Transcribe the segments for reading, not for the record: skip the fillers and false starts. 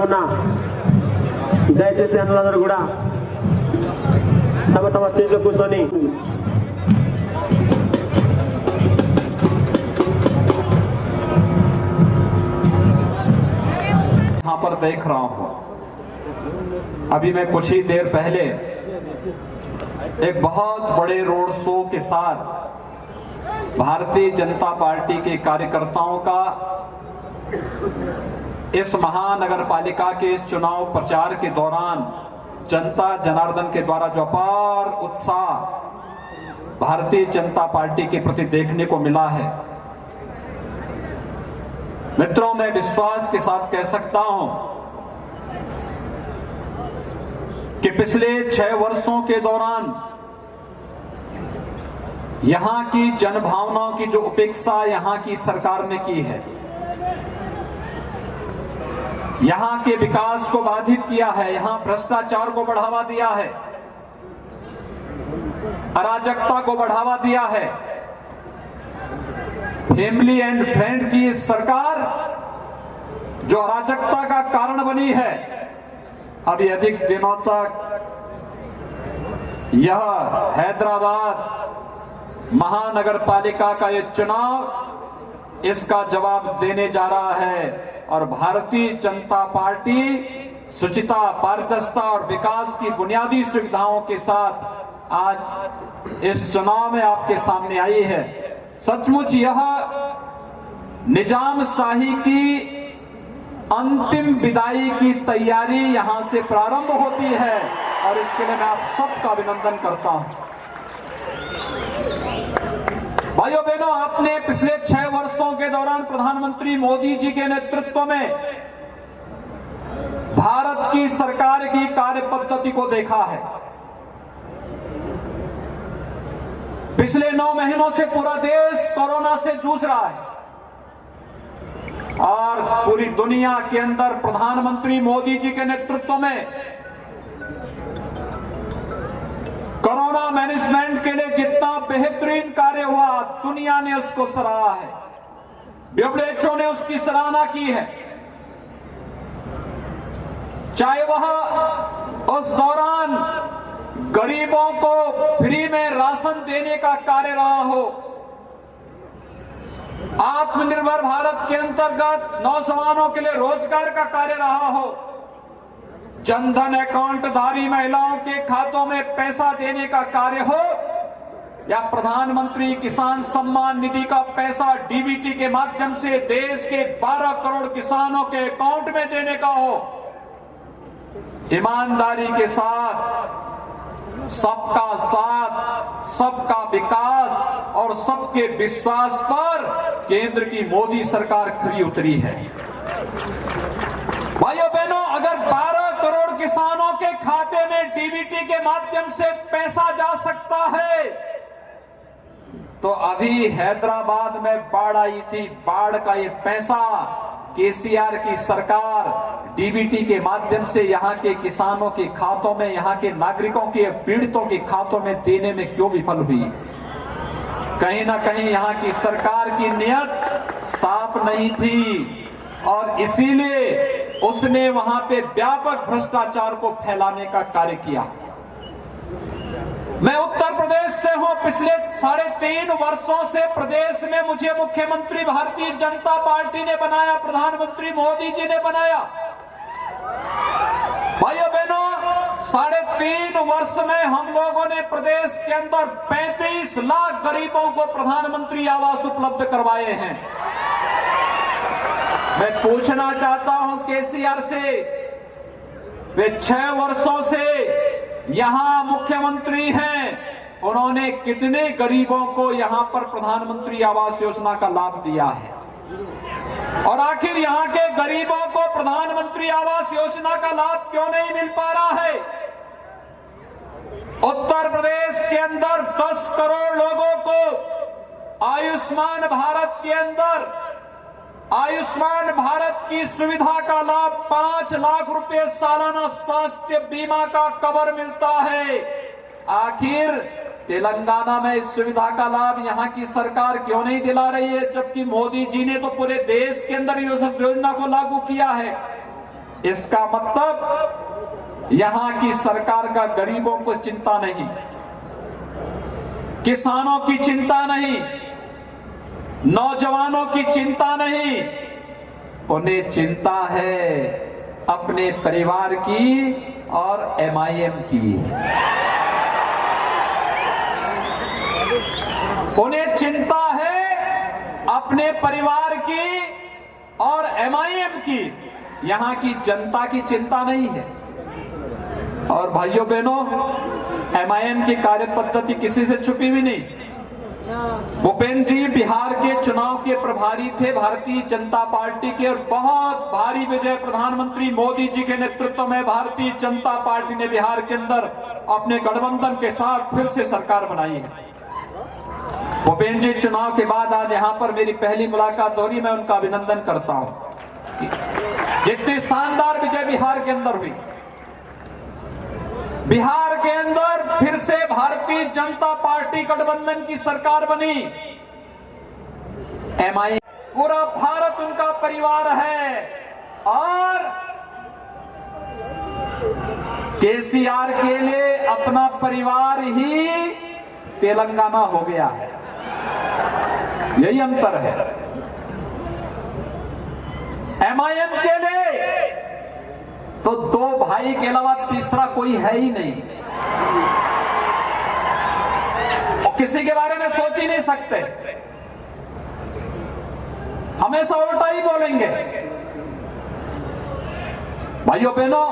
ఉన్నా దయచేసి అందరూ కూడా తమ తమ సీట్లో కూర్చొని यहाँ पर देख रहा हूं, अभी मैं कुछ ही देर पहले एक बहुत बड़े रोड शो के साथ भारतीय जनता पार्टी के कार्यकर्ताओं का इस महानगर पालिका के इस चुनाव प्रचार के दौरान जनता जनार्दन के द्वारा जो अपार उत्साह भारतीय जनता पार्टी के प्रति देखने को मिला है। मित्रों, मैं विश्वास के साथ कह सकता हूं कि पिछले 6 वर्षों के दौरान यहां की जनभावनाओं की जो उपेक्षा यहां की सरकार ने की है, यहां के विकास को बाधित किया है, यहां भ्रष्टाचार को बढ़ावा दिया है, अराजकता को बढ़ावा दिया है, फैमिली एंड फ्रेंड की सरकार जो अराजकता का कारण बनी है, अभी अधिक दिनों तक यह हैदराबाद महानगर पालिका का यह चुनाव इसका जवाब देने जा रहा है। और भारतीय जनता पार्टी शुचिता, पारदर्शिता और विकास की बुनियादी सुविधाओं के साथ आज इस चुनाव में आपके सामने आई है। सचमुच यह निजाम शाही की अंतिम विदाई की तैयारी यहां से प्रारंभ होती है और इसके लिए मैं आप सबका अभिनंदन करता हूं। भाइयों बहनों, आपने पिछले 6 वर्षों के दौरान प्रधानमंत्री मोदी जी के नेतृत्व में भारत की सरकार की कार्य पद्धति को देखा है। पिछले 9 महीनों से पूरा देश कोरोना से जूझ रहा है और पूरी दुनिया के अंदर प्रधानमंत्री मोदी जी के नेतृत्व में कोरोना मैनेजमेंट के लिए जितना बेहतरीन कार्य हुआ, दुनिया ने उसको सराहा है, WHO ने उसकी सराहना की है। चाहे वह उस दौरान गरीबों को फ्री में राशन देने का कार्य रहा हो, आत्मनिर्भर भारत के अंतर्गत नौजवानों के लिए रोजगार का कार्य रहा हो, जनधन अकाउंट धारी महिलाओं के खातों में पैसा देने का कार्य हो, या प्रधानमंत्री किसान सम्मान निधि का पैसा डीबीटी के माध्यम से देश के 12 करोड़ किसानों के अकाउंट में देने का हो, ईमानदारी के साथ सबका साथ, सबका विकास और सबके विश्वास पर केंद्र की मोदी सरकार खरी उतरी है। भाइयों बहनों, अगर 12 करोड़ किसानों के खाते में डीबीटी के माध्यम से पैसा जा सकता है, तो अभी हैदराबाद में बाढ़ आई थी, बाढ़ का ये पैसा केसीआर की सरकार डीबीटी के माध्यम से यहां के किसानों के खातों में, यहां के नागरिकों के पीड़ितों के खातों में देने में क्यों विफल हुई? कहीं ना कहीं यहां की सरकार की नीयत साफ नहीं थी और इसीलिए उसने वहां पे व्यापक भ्रष्टाचार को फैलाने का कार्य किया। मैं उत्तर प्रदेश से हूं, पिछले 3.5 वर्षों से प्रदेश में मुझे मुख्यमंत्री भारतीय जनता पार्टी ने बनाया, प्रधानमंत्री मोदी जी ने बनाया। भाइयों बहनों, 3.5 वर्ष में हम लोगों ने प्रदेश के अंदर 35 लाख गरीबों को प्रधानमंत्री आवास उपलब्ध करवाए हैं। मैं पूछना चाहता हूं केसीआर से, वे 6 वर्षों से यहां मुख्यमंत्री हैं, उन्होंने कितने गरीबों को यहां पर प्रधानमंत्री आवास योजना का लाभ दिया है? और आखिर यहां के गरीबों को प्रधानमंत्री आवास योजना का लाभ क्यों नहीं मिल पा रहा है? उत्तर प्रदेश के अंदर 10 करोड़ लोगों को आयुष्मान भारत के अंदर आयुष्मान भारत की सुविधा का लाभ 5 लाख रुपए सालाना स्वास्थ्य बीमा का कवर मिलता है। आखिर तेलंगाना में इस सुविधा का लाभ यहां की सरकार क्यों नहीं दिला रही है, जबकि मोदी जी ने तो पूरे देश के अंदर योजना को लागू किया है। इसका मतलब यहां की सरकार का गरीबों को चिंता नहीं, किसानों की चिंता नहीं, नौजवानों की चिंता नहीं, उन्हें चिंता है अपने परिवार की और MIM की। उन्हें चिंता है अपने परिवार की और MIM की, यहां की जनता की चिंता नहीं है। और भाइयों बहनों, MIM की कार्य पद्धति किसी से छुपी हुई नहीं। भूपेंद्र जी बिहार के चुनाव के प्रभारी थे भारतीय जनता पार्टी के, और बहुत भारी विजय प्रधानमंत्री मोदी जी के नेतृत्व में भारतीय जनता पार्टी ने बिहार के अंदर अपने गठबंधन के साथ फिर से सरकार बनाई है। भूपेंद्र जी चुनाव के बाद आज यहां पर मेरी पहली मुलाकात हो रही, मैं उनका अभिनंदन करता हूं। जितनी शानदार विजय बिहार के अंदर हुई, बिहार के अंदर फिर से भारतीय जनता पार्टी गठबंधन की सरकार बनी। MIM पूरा भारत उनका परिवार है, और KCR के लिए अपना परिवार ही तेलंगाना हो गया है, यही अंतर है। MIM के लिए तो दो भाई के अलावा तीसरा कोई है ही नहीं, और किसी के बारे में सोच ही नहीं सकते, हमेशा उल्टा ही बोलेंगे। भाइयों बहनों,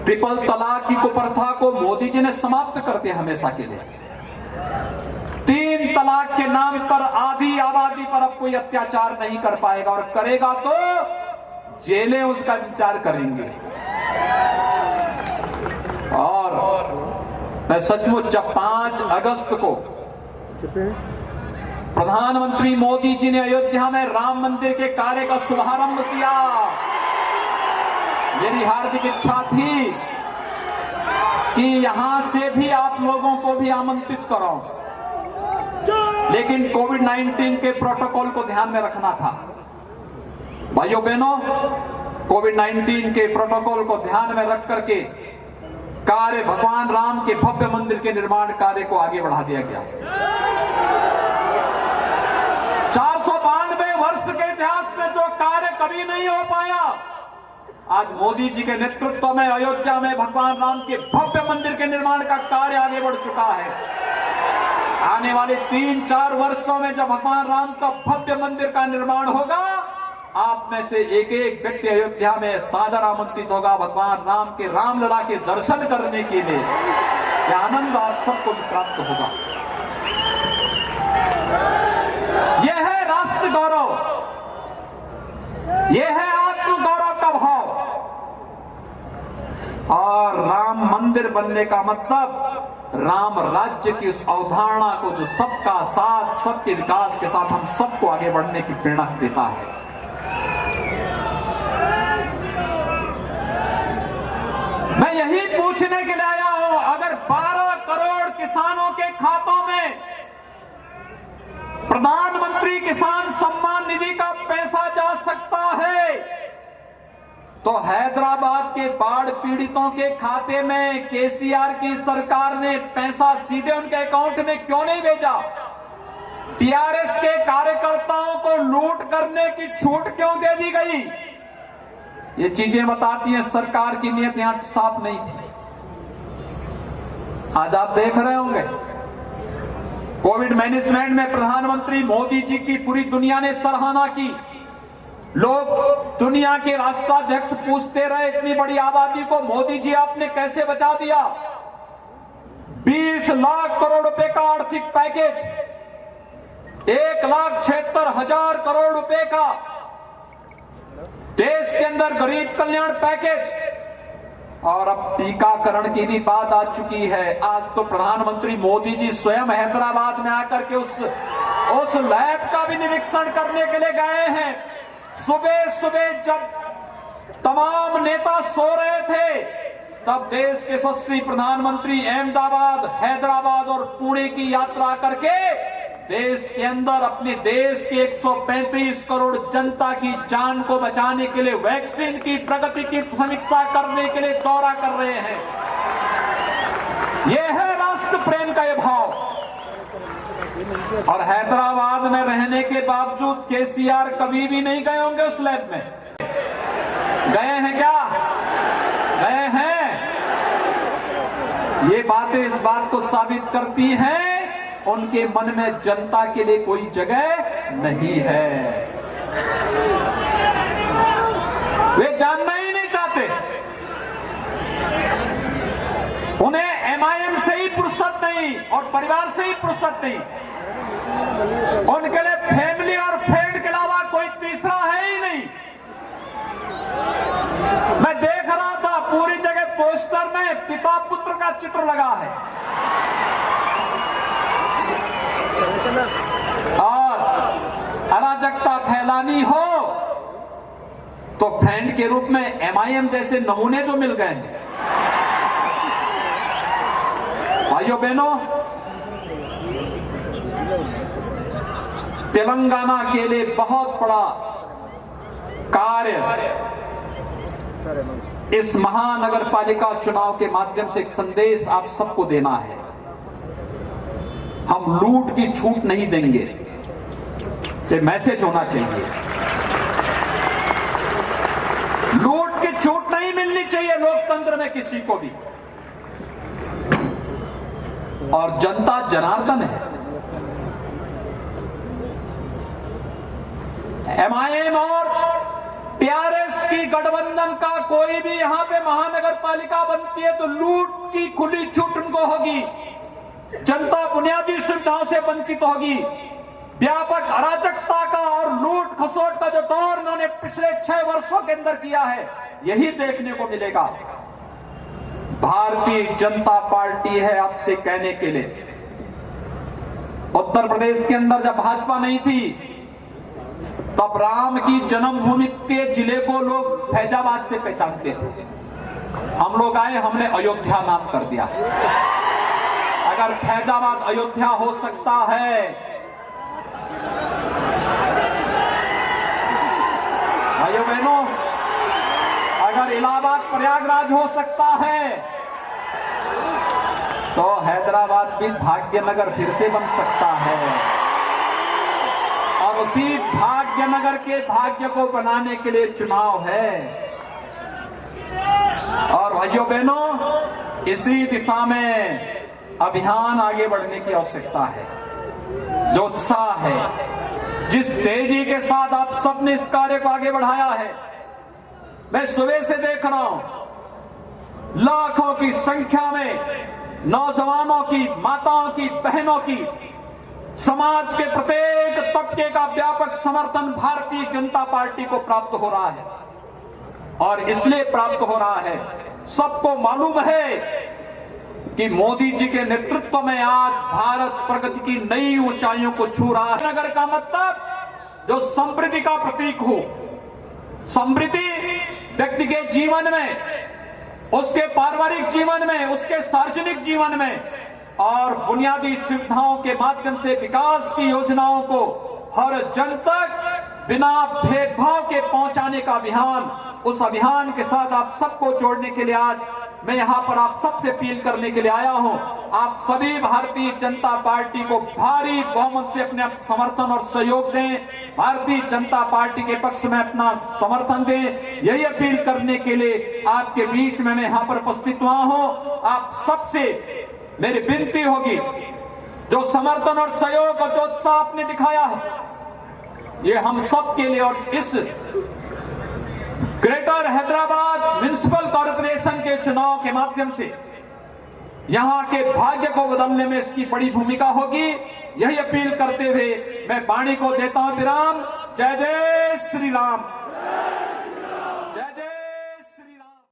ट्रिपल तलाक की कुप्रथा को मोदी जी ने समाप्त कर दिया हमेशा के लिए। 3 तलाक के नाम पर आधी आबादी पर अब कोई अत्याचार नहीं कर पाएगा, और करेगा तो जेलें उसका इंतजार करेंगे। और मैं सचमुच जब 5 अगस्त को प्रधानमंत्री मोदी जी ने अयोध्या में राम मंदिर के कार्य का शुभारंभ किया, मेरी हार्दिक इच्छा थी कि यहां से भी आप लोगों को भी आमंत्रित करो, लेकिन कोविड-19 के प्रोटोकॉल को ध्यान में रखना था। भाइयों बहनों, कोविड-19 के प्रोटोकॉल को ध्यान में रख करके कार्य भगवान राम के भव्य मंदिर के निर्माण कार्य को आगे बढ़ा दिया गया। 492 वर्ष के इतिहास में जो कार्य कभी नहीं हो पाया, आज मोदी जी के नेतृत्व में अयोध्या में भगवान राम के भव्य मंदिर के निर्माण का कार्य आगे बढ़ चुका है। आने वाले 3-4 वर्षों में जब भगवान राम का भव्य मंदिर का निर्माण होगा, आप में से एक एक व्यक्ति अयोध्या में सादर आमंत्रित होगा भगवान राम के रामलला के दर्शन करने के लिए। यह आनंद आप सबको प्राप्त होगा। यह है राष्ट्र गौरव, यह है आत्म गौरव का भाव। और राम मंदिर बनने का मतलब राम राज्य की उस अवधारणा को जो सबका साथ, सबके विकास के साथ हम सबको आगे बढ़ने की प्रेरणा देता है। मैं यही पूछने के लिए आया हूं, अगर 12 करोड़ किसानों के खातों में प्रधानमंत्री किसान सम्मान निधि का पैसा जा सकता है, तो हैदराबाद के बाढ़ पीड़ितों के खाते में KCR की सरकार ने पैसा सीधे उनके अकाउंट में क्यों नहीं भेजा? TRS के कार्यकर्ताओं को लूट करने की छूट क्यों दे दी गई? ये चीजें बताती हैं सरकार की नीयत यहां साफ नहीं थी। आज आप देख रहे होंगे कोविड मैनेजमेंट में प्रधानमंत्री मोदी जी की पूरी दुनिया ने सराहना की। लोग, दुनिया के राष्ट्राध्यक्ष पूछते रहे, इतनी बड़ी आबादी को मोदी जी आपने कैसे बचा दिया? 20 लाख करोड़ रुपए का आर्थिक पैकेज, 1,76,000 करोड़ रुपए का देश के अंदर गरीब कल्याण पैकेज, और अब टीकाकरण की भी बात आ चुकी है। आज तो प्रधानमंत्री मोदी जी स्वयं हैदराबाद में आकर के उस लैब का भी निरीक्षण करने के लिए गए हैं। सुबह सुबह जब तमाम नेता सो रहे थे, तब देश के यशस्वी प्रधानमंत्री अहमदाबाद, हैदराबाद और पुणे की यात्रा करके देश के अंदर अपने देश के 135 करोड़ जनता की जान को बचाने के लिए वैक्सीन की प्रगति की समीक्षा करने के लिए दौरा कर रहे हैं। यह है राष्ट्र प्रेम का ये भाव। और हैदराबाद में रहने के बावजूद केसीआर कभी भी नहीं गए होंगे उस लैब में। गए हैं क्या? गए हैं। ये बातें इस बात को साबित करती हैं उनके मन में जनता के लिए कोई जगह नहीं है। वे जानना ही नहीं चाहते। उन्हें एमआईएम से ही फुर्सत नहीं और परिवार से ही फुर्सत नहीं। उनके लिए फैमिली और फ्रेंड के अलावा कोई तीसरा है ही नहीं। मैं देख रहा था पूरी जगह पोस्टर में पिता पुत्र का चित्र लगा है और अराजकता फैलानी हो तो फ्रेंड के रूप में एमआईएम जैसे नमूने जो मिल गए हैं। भाइयों बहनों, तेलंगाना के लिए बहुत बड़ा कार्य इस महानगर पालिका चुनाव के माध्यम से एक संदेश आप सबको देना है। हम लूट की छूट नहीं देंगे, ये मैसेज होना चाहिए। लूट की छूट नहीं मिलनी चाहिए लोकतंत्र में किसी को भी। और जनता जनार्दन है। एमआईएम और टीआरएस की गठबंधन का कोई भी यहां पे महानगर पालिका बनती है तो लूट की खुली छूट उनको होगी। जनता बुनियादी सुविधाओं से वंचित होगी। व्यापक अराजकता का और लूट खसोट का जो दौर उन्होंने पिछले 6 वर्षों के अंदर किया है, यही देखने को मिलेगा। भारतीय जनता पार्टी है आपसे कहने के लिए। उत्तर प्रदेश के अंदर जब भाजपा नहीं थी तब राम की जन्मभूमि के जिले को लोग फैजाबाद से पहचानते थे। हम लोग आए, हमने अयोध्या नाम कर दिया। अगर फैजाबाद अयोध्या हो सकता है, भाइयों बहनों, अगर इलाहाबाद प्रयागराज हो सकता है तो हैदराबाद भी भाग्यनगर फिर से बन सकता है। और उसी भाग्यनगर के भाग्य को बनाने के लिए चुनाव है। और भाइयों बहनों, इसी दिशा में अभियान आगे बढ़ने की आवश्यकता है। जो उत्साह है, जिस तेजी के साथ आप सबने इस कार्य को आगे बढ़ाया है, मैं सुबह से देख रहा हूं लाखों की संख्या में नौजवानों की, माताओं की, बहनों की, समाज के प्रत्येक तबके का व्यापक समर्थन भारतीय जनता पार्टी को प्राप्त हो रहा है। और इसलिए प्राप्त हो रहा है, सबको मालूम है कि मोदी जी के नेतृत्व में आज भारत प्रगति की नई ऊंचाइयों को छू रहा है। नगर का मतलब जो समृद्धि का प्रतीक हो। समृद्धि व्यक्ति के जीवन में, उसके पारिवारिक जीवन में, उसके सार्वजनिक जीवन में और बुनियादी सुविधाओं के माध्यम से विकास की योजनाओं को हर जन तक बिना भेदभाव के पहुंचाने का अभियान। उस अभियान के साथ आप सबको जोड़ने के लिए आज मैं यहां पर आप सबसे अपील करने के लिए आया हूं। आप सभी भारतीय जनता पार्टी को भारी बहुमत से अपने समर्थन और सहयोग दें। भारतीय जनता पार्टी के पक्ष में अपना समर्थन दें। यही अपील करने के लिए आपके बीच में मैं यहां पर उपस्थित हुआ हूं। आप सबसे मेरी विनती होगी, जो समर्थन और सहयोग और जो उत्साह आपने दिखाया है, ये हम सब के लिए और इस ग्रेटर हैदराबाद म्युनिसिपल कॉर्पोरेशन के चुनाव के माध्यम से यहां के भाग्य को बदलने में इसकी बड़ी भूमिका होगी। यही अपील करते हुए मैं वाणी को देता हूं विराम। जय जय श्री राम।